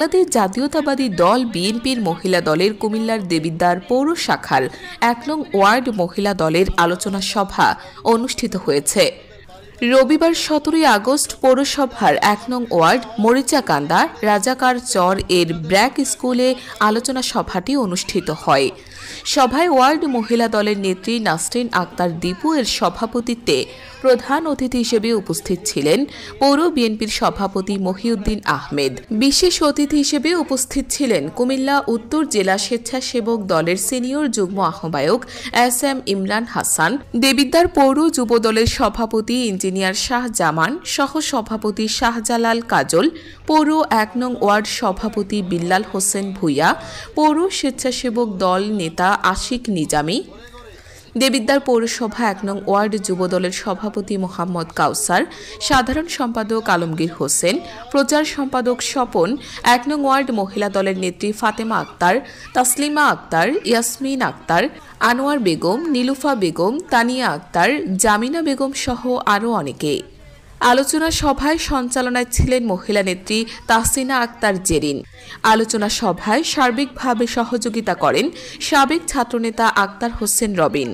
বাংলাদেশ জাতীয়তাবাদী দল বিএনপির মহিলা দলের কুমিল্লার দেবিদ্বার পৌর শাখার ১ নং ওয়ার্ড মহিলা দলের আলোচনা সভা অনুষ্ঠিত হয়েছে। রবিবার ১৭ আগস্ট পৌরসভার ১ নং ওয়ার্ড মরিচাকান্দা রাজাকার চর এর ব্র্যাক স্কুলে আলোচনা সভাটি অনুষ্ঠিত হয়। সভায় ওয়ার্ড মহিলা দলের নেত্রী নাসরিন আক্তার দীপু এর সভাপতিত্বে প্রধান অতিথি হিসেবে উপস্থিত ছিলেন পৌর বিএনপির সভাপতি মহিউদ্দিন আহমেদ। বিশেষ অতিথি হিসেবে উপস্থিত ছিলেন কুমিল্লা উত্তর জেলা স্বেচ্ছাসেবক দলের সিনিয়র যুগ্ম আহ্বায়ক এস.এম. ইমরান হাসান, দেবিদ্বার পৌর যুব দলের সভাপতি ইঞ্জিনিয়ার শাহজামান, সহ সভাপতি শাহজালাল কাজল, পৌর ১ নং ওয়ার্ড সভাপতি বিল্লাল হোসেন ভূঁইয়া, পৌর স্বেচ্ছাসেবক দল নেতা আশিক নিজামী, দেবিদ্বার পৌরসভা ১ নং ওয়ার্ড যুবদলের সভাপতি মোহাম্মদ কাউসার, সাধারণ সম্পাদক আলমগীর হোসেন, প্রচার সম্পাদক স্বপন, ১ নং ওয়ার্ড মহিলা দলের নেত্রী ফাতেমা আক্তার, তাসলিমা আক্তার, ইয়াসমিন আক্তার, আনোয়ার বেগম, নীলুফা বেগম, তানিয়া আক্তার, জামিনা বেগম সহ আরও অনেকে। আলোচনা সভায় সঞ্চালনায় ছিলেন মহিলা নেত্রী তাহসিনা আক্তার জেরিন। আলোচনা সভায় সার্বিকভাবে সহযোগিতা করেন সাবেক ছাত্রনেতা আক্তার হোসেন রবিন।